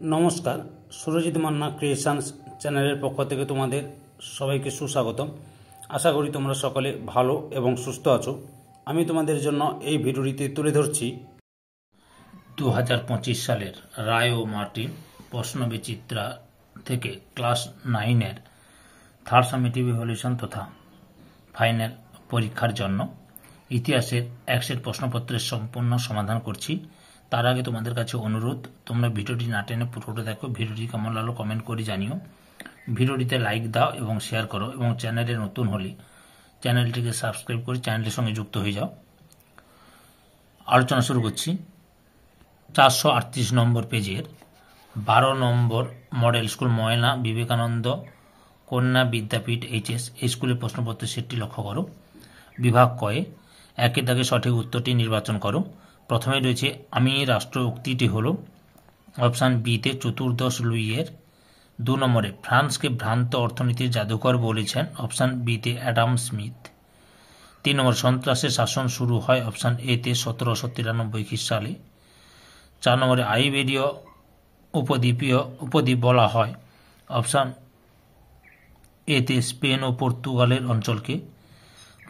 নমস্কার, সুরজিৎ মান্না ক্রিয়েশনস চ্যানেলের পক্ষ থেকে তোমাদের সবাইকে সুস্বাগতম। আশা করি তোমরা সকলে ভালো এবং সুস্থ আছো। আমি তোমাদের জন্য এই ভিডিওটিতে তুলে ধরছি 2025 সালের রায় ও মার্টিন প্রশ্নবিচিত্রা থেকে ক্লাস 9-এর থার্ড সামেটিভ ইভ্যালুয়েশন তথা ফাইনাল পরীক্ষার জন্য ইতিহাসের এক সেট প্রশ্নপত্রের সম্পূর্ণ সমাধান করছি। তার আগে তোমাদের কাছে অনুরোধ, তোমরা ভিডিওটি না টেনে পুরোটা দেখো। ভিডিওটি কেমন লাগলো কমেন্ট করে জানিও। ভিডিওটিতে লাইক দাও এবং শেয়ার করো, এবং চ্যানেলে নতুন হলে চ্যানেলটিকে সাবস্ক্রাইব করে চ্যানেলের সঙ্গে যুক্ত হয়ে যাও। আলোচনা শুরু করছি। 438 নম্বর পেজের 12 নম্বর মডেল স্কুল ময়না বিবেকানন্দ কন্যা বিদ্যাপীঠ এইচএস এই স্কুলের প্রশ্নপত্রের সেটটি লক্ষ্য করো। বিভাগ কয়ে একের দাগে সঠিক উত্তরটি নির্বাচন করো। প্রথমে রয়েছে আমি রাষ্ট্র উক্তিটি হলো অপশান বিতে চতুর্দশ লুইয়ের। 2 নম্বরে ফ্রান্সকে ভ্রান্ত অর্থনীতির জাদুকর বলেছেন অপশান বিতে অ্যাডাম স্মিথ। 3 নম্বর সন্ত্রাসের শাসন শুরু হয় অপশান এতে 1793 খ্রিস্টাব্দে। 4 নম্বরে আইবেরীয় উপদ্বীপ বলা হয় অপশান এতে স্পেন ও পর্তুগালের অঞ্চলকে।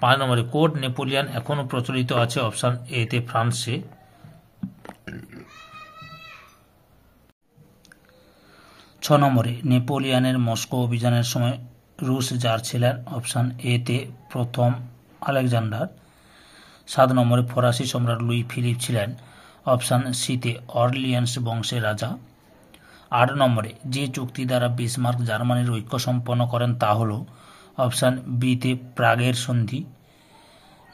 5 নম্বরে কোড নেপোলিয়ান এখনও প্রচলিত আছে অপশান এতে ফ্রান্সে। 6 নম্বরে নেপোলিয়ানের মস্কো অভিযানের সময় রুশ জার ছিলেন অপশান এতে প্রথম আলেকজান্ডার। 7 নম্বরে ফরাসি সম্রাট লুই ফিলিপ ছিলেন অপশান সিতে অরলিয়ান্স বংশের রাজা। 8 নম্বরে যে চুক্তি দ্বারা বিসমার্ক জার্মানির ঐক্য সম্পন্ন করেন তা হল অপশান বিতে প্রাগের সন্ধি।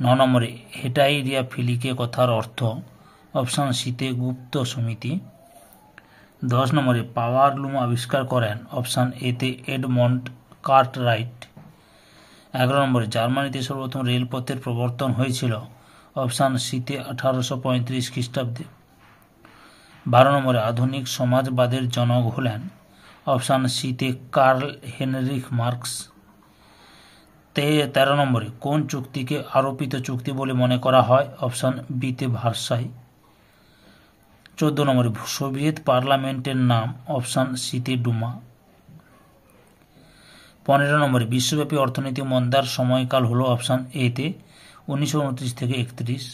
9 নম্বরে হেটাইরিয়া ফিলিকে কথার অর্থ অপশান সিতে গুপ্ত সমিতি। 10 নম্বরে পাওয়ার লুম আবিষ্কার করেন অপশান এতে এডমন্ড কার্টরাইট। 11 নম্বরে জার্মানিতে সর্বপ্রথম রেলপথের প্রবর্তন হয়েছিল অপশান সিতে 1835 খ্রিস্টাব্দে। 12 নম্বরে আধুনিক সমাজবাদের জনক হলেন অপশান সিতে কার্ল হেনরিখ মার্কস। 13 নম্বরে কোন চুক্তিকে আরোপিত চুক্তি বলে মনে করা হয় অপশান বিতে ভার্সাই। 14 নম্বরে সোভিয়েত পার্লামেন্টের নাম অপশান সিতে ডুমা। 15 নম্বরে বিশ্বব্যাপী অর্থনীতি মন্দার সময়কাল হল অপশান এতে 1929 থেকে 31।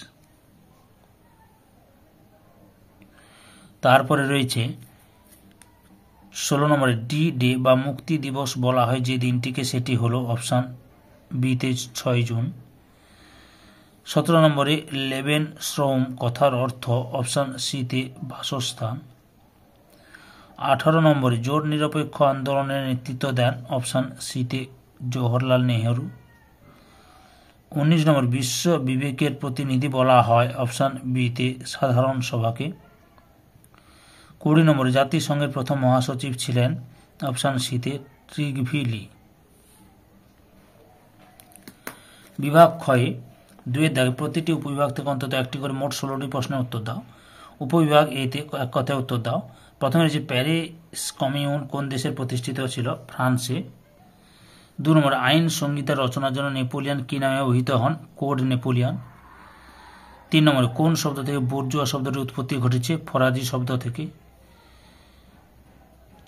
তারপরে রয়েছে 16 নম্বরে ডি ডে বা মুক্তি দিবস বলা হয় যে দিনটিকে, সেটি হল অপশান বিতে 6 জুন। 17 নম্বরে লেবেন শ্রম কথার অর্থ অপশান সিতে বাসস্থান। 18 নম্বরে জোট নিরপেক্ষ আন্দোলনের নেতৃত্ব দেন অপশান সিতে জওহরলাল নেহেরু। 19 নম্বর বিশ্ব বিবেকের প্রতিনিধি বলা হয় অপশান বিতে সাধারণ সভাকে। 20 নম্বরে জাতিসংঘের প্রথম মহাসচিব ছিলেন অপশান সিতে ট্রিগভিলি। বিভাগ ক্ষয়ে 2-এর দাগে প্রতিটি উপবিভাগ থেকে অন্তত একটি করে মোট 16টি প্রশ্নের উত্তর দাও। উপবিভাগ এতে এক কথায় উত্তর দাও। প্রথমে রয়েছে প্যারিস কমিউন কোন দেশের প্রতিষ্ঠিত ছিল? ফ্রান্সে। 2 নম্বরে আইন সংহিতা রচনার জন্য নেপোলিয়ান কি নামে অভিহিত হন? Code Napoleon. 3 নম্বরে কোন শব্দ থেকে বুর্জোয়া শব্দটির উৎপত্তি ঘটেছে? ফরাজি শব্দ থেকে।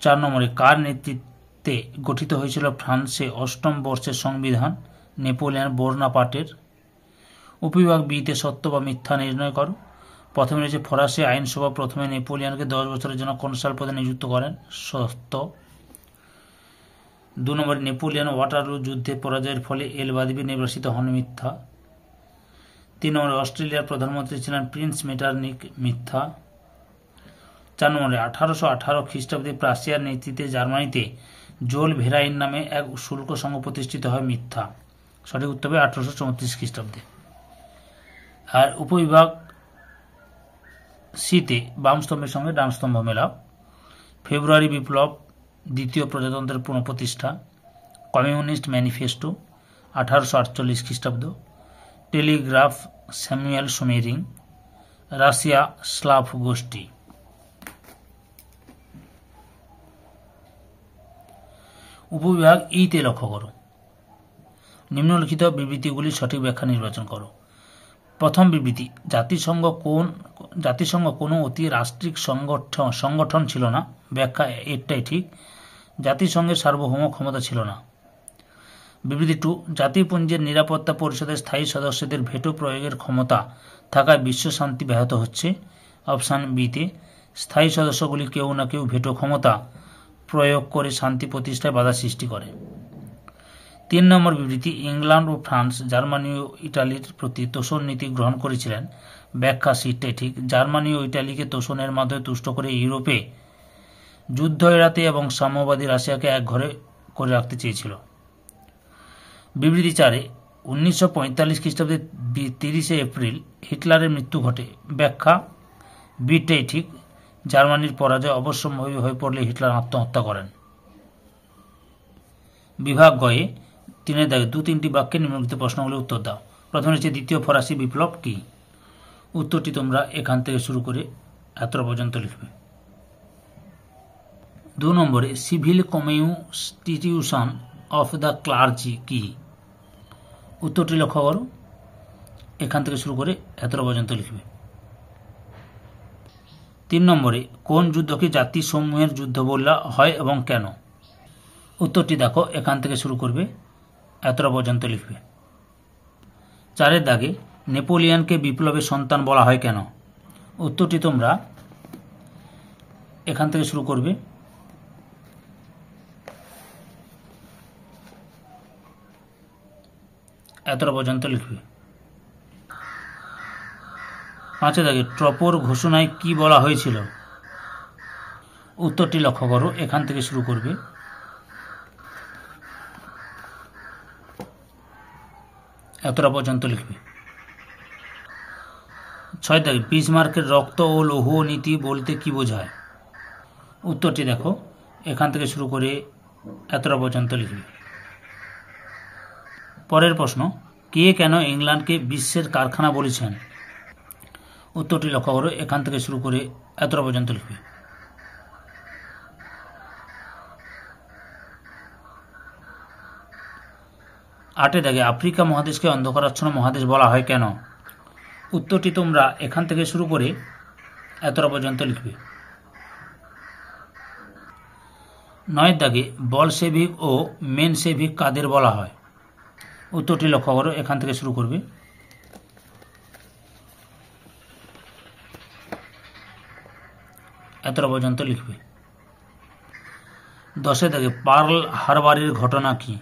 4 নম্বরে কার নেতৃত্বে গঠিত হয়েছিল ফ্রান্সে 8ম বর্ষের সংবিধান? নেপোলিয়ান বোনাপার্টের। উপবিভাগ বিতে সত্য বা মিথ্যা নির্ণয় করো। প্রথমে রয়েছে ফরাসি আইনসভা প্রথমে নেপোলিয়ানকে 10 বছরের জন্য কনসাল পদে নিযুক্ত করেন, সত্য। 2 নম্বরে নেপোলিয়ান ওয়াটারলু যুদ্ধে পরাজয়ের ফলে এলবাদিবি নির্বাসিত হন, মিথ্যা। 3 নম্বরে অস্ট্রেলিয়ার প্রধানমন্ত্রী ছিলেন প্রিন্স মেটারনিক, মিথ্যা। 4 নম্বরে 1818 খ্রিস্টাব্দে প্রাশিয়ার নেতৃত্বে জার্মানিতে জোল ভেরাইন নামে এক শুল্ক সংঘ প্রতিষ্ঠিত হয়, মিথ্যা। সঠিক উত্তর হবে 1834 খ্রিস্টাব্দে। আর উপবিভাগ সিতে বাম স্তম্ভের সঙ্গে ডান স্তম্ভ মেলাও। ফেব্রুয়ারি বিপ্লব, দ্বিতীয় প্রজাতন্ত্রের পুনঃপ্রতিষ্ঠা, কমিউনিস্ট ম্যানিফেস্টো 1848 খ্রিস্টাব্দ, টেলিগ্রাফ স্যামুয়েল সোমেরিং, রাশিয়া স্লাভ গোষ্ঠী। উপবিভাগ ইতে লক্ষ্য করো। নিম্নলিখিত বিবৃতিগুলির সঠিক ব্যাখ্যা নির্বাচন করো। প্রথম বিবৃতি, জাতিসংঘ কোন জাতিসংঘ কোনো অতি রাষ্ট্রিক সংগঠন ছিল না। ব্যাখ্যা এটাই ঠিক, জাতিসংঘের সার্বভৌম ক্ষমতা ছিল না। বিবৃতি 2, জাতিপুঞ্জের নিরাপত্তা পরিষদের স্থায়ী সদস্যদের ভেটো প্রয়োগের ক্ষমতা থাকায় বিশ্ব শান্তি ব্যাহত হচ্ছে। অপশান বিতে স্থায়ী সদস্যগুলি কেউ না কেউ ভেটো ক্ষমতা প্রয়োগ করে শান্তি প্রতিষ্ঠায় বাধা সৃষ্টি করে। 3 নম্বর বিবৃতি, ইংল্যান্ড ও ফ্রান্স জার্মানি ও ইটালির প্রতি তোষণ নীতি গ্রহণ করেছিলেন। ব্যাখ্যা সিটটাই ঠিক, জার্মানি ও ইটালিকে তোষণের মাধ্যমে তুষ্ট করে ইউরোপে যুদ্ধ এড়াতে এবং সাম্যবাদী রাশিয়াকে একঘরে করে রাখতে চেয়েছিল। বিবৃতি 4, 1945 খ্রিস্টাব্দে 30 এপ্রিল হিটলারের মৃত্যু ঘটে। ব্যাখ্যা বিটাই ঠিক, জার্মানির পরাজয় অবশ্যম্ভাবী হয়ে পড়লে হিটলার আত্মহত্যা করেন। বিভাগ গয়ে 3 দাগে 2-3টি বাক্যে নিম্নলিখিত প্রশ্নগুলির উত্তর দাও। প্রথমে হচ্ছে দ্বিতীয় ফরাসি বিপ্লব কি? উত্তরটি তোমরা এখান থেকে শুরু করে এতটা পর্যন্ত লিখবে। 2 নম্বরে civil constitution of the clergy কি? উত্তরটি লক্ষ্য করো, এখান থেকে শুরু করে এতটা পর্যন্ত লিখবে। 3 নম্বরে কোন যুদ্ধকে জাতিসমূহের যুদ্ধ বলা হয় এবং কেন? উত্তরটি দেখো, এখান থেকে শুরু করবে এতটা পর্যন্ত লিখবে। 4 দাগে নেপোলিয়নকে বিপ্লবের সন্তান বলা হয় কেন? উত্তরটি তোমরা এখান থেকে শুরু করবে এতটা পর্যন্ত লিখবে। 5 দাগে ট্রপোর ঘোষণায় কি বলা হয়েছিল? উত্তরটি লক্ষ্য করো, এখান থেকে শুরু করবে এতটা পর্যন্ত লিখবে। 6 দাগে বিসমার্কের রক্ত ও লৌহ নীতি বলতে কি বোঝায়? উত্তরটি দেখো, এখান থেকে শুরু করে এতটা পর্যন্ত লিখবে। পরের প্রশ্ন, কে কেন ইংল্যান্ডকে বিশ্বের কারখানা বলেছেন? উত্তরটি লক্ষ্য করো, এখান থেকে শুরু করে এতটা পর্যন্ত লিখবে। আটে দাগে আফ্রিকা মহাদেশকে অন্ধকারাচ্ছন্ন মহাদেশ বলা হয় কেন? উত্তরটি তোমরা এখান থেকে শুরু করে এতটা পর্যন্ত লিখবে। 9 দাগে বলশেভিক ও মেনশেভিক কাদের বলা হয়? উত্তরটি লক্ষ্য করো, এখান থেকে শুরু করবে এতটা পর্যন্ত লিখবে। 10 দাগে পার্ল হারবারের ঘটনা কি?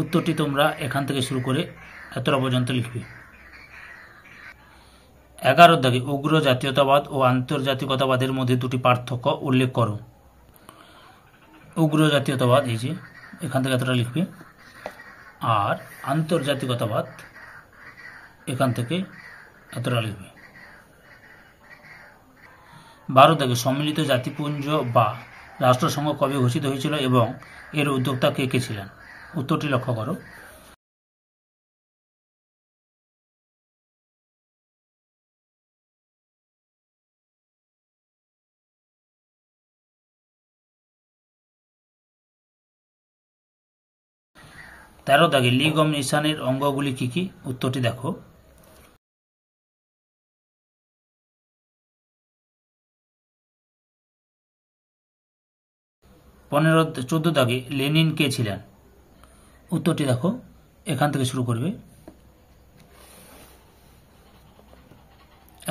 উত্তরটি তোমরা এখান থেকে শুরু করে এতটা পর্যন্ত লিখবে। 11 দাগে উগ্র জাতীয়তাবাদ ও আন্তর্জাতিকতাবাদের মধ্যে দুটি পার্থক্য উল্লেখ করো। উগ্র জাতীয়তাবাদ এই যে এখান থেকে এতটা লিখবে, আর আন্তর্জাতিকতাবাদ এখান থেকে এতটা লিখবে। 12 দাগে সম্মিলিত জাতিপুঞ্জ বা রাষ্ট্রসংঘ কবে ঘোষিত হয়েছিল এবং এর উদ্যোক্তা কে কে ছিলেন? উত্তরটি লক্ষ্য করো, তেরো দাগে লিগ অব নেশনের অঙ্গগুলি কি কি? উত্তরটি দেখো, 14 দাগে লেনিন কে ছিলেন? উত্তরটি দেখো, এখান থেকে শুরু করবে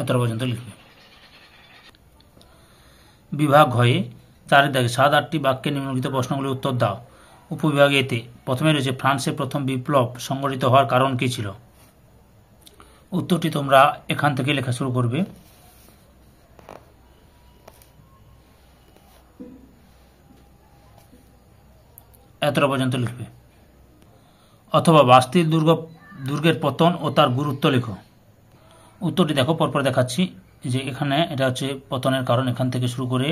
এতটা পর্যন্ত লিখবে। বিভাগ হয়ে 4 দাগে 7-8টি বাক্যে নিম্নলিখিত প্রশ্নগুলির উত্তর দাও। উপবিভাগ এতে প্রথমে রয়েছে ফ্রান্সে প্রথম বিপ্লব সংগঠিত হওয়ার কারণ কী ছিল? উত্তরটি তোমরা এখান থেকে লেখা শুরু করবে এতটা পর্যন্ত লিখবে, অথবা বাস্তিল দুর্গের পতন ও তার গুরুত্ব লেখো। উত্তরটি দেখো, পরপর দেখাচ্ছি যে এখানে এটা হচ্ছে পতনের কারণ, এখান থেকে শুরু করে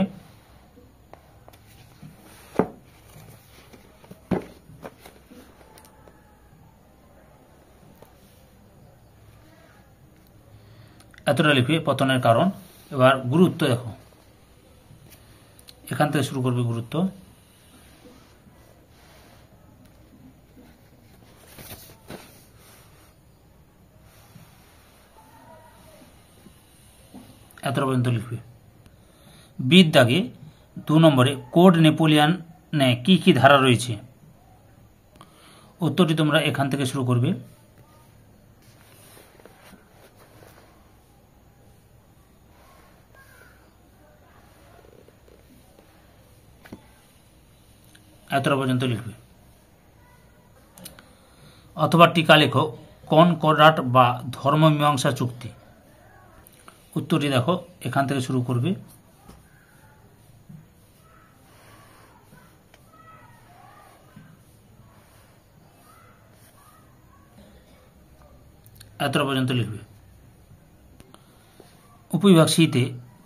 এতটা লিখবে পতনের কারণ। এবার গুরুত্ব দেখো, এখান থেকে শুরু করবে গুরুত্ব। পর্যন্ত লিখবে। বির দাগে 2 নম্বরে কোড নেপোলিয়ানে কি কি ধারা রয়েছে? উত্তরটি তোমরা এখান থেকে শুরু করবে। এতটা পর্যন্ত লিখবে। অথবা টিকা লেখো কনকর্ডাট বা ধর্মমীমাংসা চুক্তি। উত্তরটি দেখো এখান থেকে শুরু করবে। এতটা পর্যন্ত লিখবে। উপবিভাগ সিতে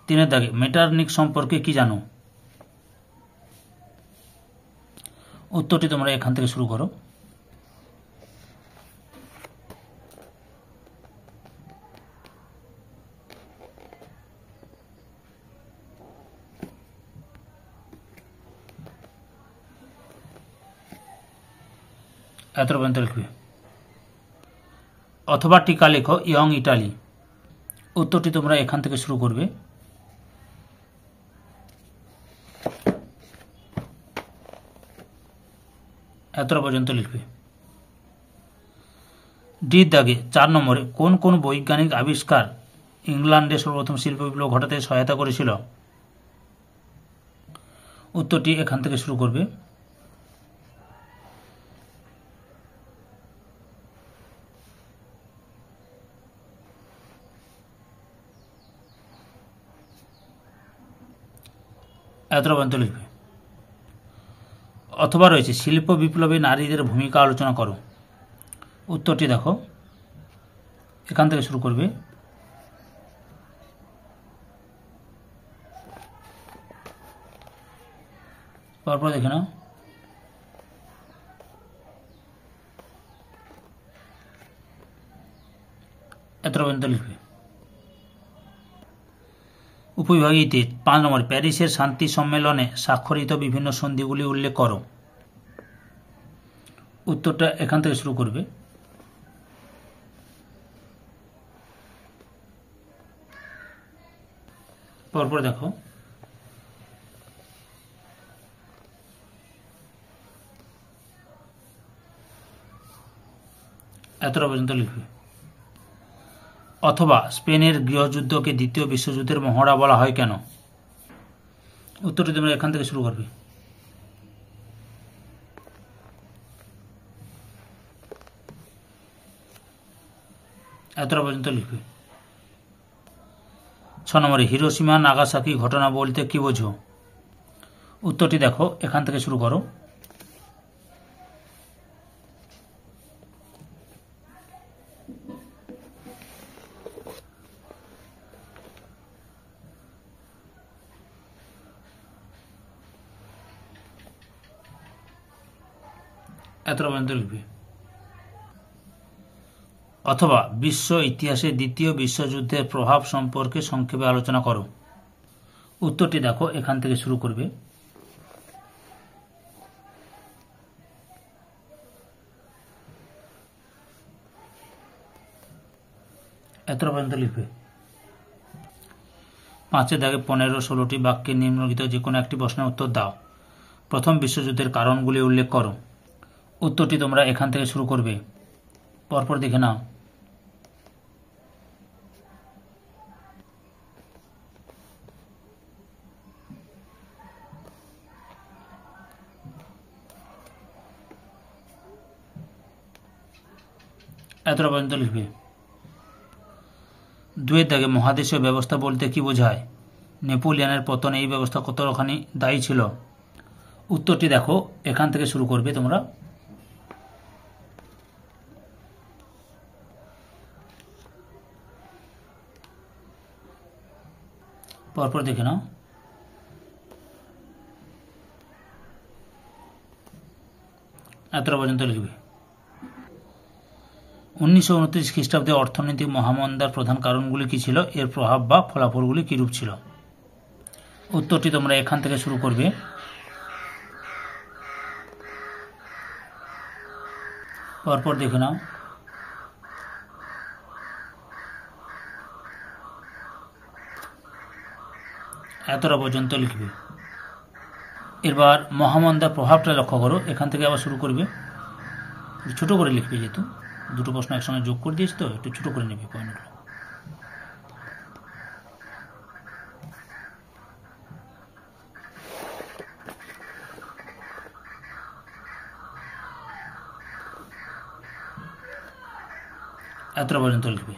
3 দাগে মেটারনিক সম্পর্কে কি জানো? উত্তরটি তোমরা এখান থেকে শুরু করো। এতটা পর্যন্ত লিখবে। অথবা টিকা লেখো ইয়ং ইটালি। উত্তরটি তোমরা এখান থেকে শুরু করবে। এতটা পর্যন্ত লিখবে। ডি দাগে 4 নম্বরে কোন কোন বৈজ্ঞানিক আবিষ্কার ইংল্যান্ডে সর্বপ্রথম শিল্প বিপ্লব ঘটাতে সহায়তা করেছিল? উত্তরটি এখান থেকে শুরু করবে। এতটা পর্যন্ত লিখবে। অথবা রয়েছে শিল্প বিপ্লবে নারীদের ভূমিকা আলোচনা করো। উত্তরটি দেখো এখান থেকে শুরু করবে। পরপর দেখে নাও। এতটা পর্যন্ত লিখবে। উপবিভাগীতে 5 নম্বর প্যারিসের শান্তি সম্মেলনে স্বাক্ষরিত বিভিন্ন সন্ধিগুলি উল্লেখ করো। উত্তরটা এখান থেকে শুরু করবে। পরপর দেখো। এতটা পর্যন্ত লিখবে। অথবা স্পেনের গৃহযুদ্ধকে দ্বিতীয় বিশ্বযুদ্ধের মহড়া বলা হয় কেন? উত্তরটি তোমরা এখান থেকে শুরু করবে। এতটা পর্যন্ত লিখবে। 6 নম্বরে হিরোশিমা নাগাসাকি ঘটনা বলতে কি বোঝো? উত্তরটি দেখো এখান থেকে শুরু করো। এতটা পর্যন্ত লিখবে। অথবা বিশ্ব ইতিহাসে দ্বিতীয় বিশ্বযুদ্ধের প্রভাব সম্পর্কে সংক্ষেপে আলোচনা করো। উত্তরটি দেখো এখান থেকে শুরু করবে। এতটা পর্যন্ত লিখবে। 5 দাগে 15-16টি বাক্যে নিম্নলিখিত যে কোনো একটি প্রশ্নের উত্তর দাও। প্রথম বিশ্বযুদ্ধের কারণগুলি উল্লেখ করো। উত্তরটি তোমরা এখান থেকে শুরু করবে। পরপর দেখে নাও। এতটা পর্যন্ত লিখবে। 2 দাগে মহাদেশীয় ব্যবস্থা বলতে কি বোঝায়? নেপোলিয়নের পতনে এই ব্যবস্থা কতখানি দায়ী ছিল? উত্তরটি দেখো এখান থেকে শুরু করবে তোমরা। পরপর দেখে নাও। এতটা পর্যন্ত লিখবে। 1929 খ্রিস্টাব্দে অর্থনৈতিক মহামন্দার প্রধান কারণগুলি কী ছিল? এর প্রভাব বা ফলাফলগুলি কীরূপ ছিল? উত্তরটি তোমরা এখান থেকে শুরু করবে। পরপর দেখে নাও। এতটা পর্যন্ত লিখবে। এবার মহামন্দার প্রভাবটা লক্ষ্য করো, এখান থেকে আবার শুরু করবে, ছোট করে লিখবে, যেহেতু দুটো প্রশ্ন একসঙ্গে যোগ করে দিয়েছি তো একটু ছোট করে নেবে পয়েন্টগুলো। এতটা পর্যন্ত লিখবে।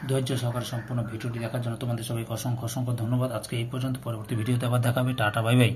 ধৈর্য সহকারে সম্পূর্ণ ভিডিওটি দেখার জন্য তোমাদের সবাইকে অসংখ্য অসংখ্য ধন্যবাদ। আজকে এই পর্যন্ত, পরবর্তী ভিডিওতে আবার দেখাবে। Tata, bye bye.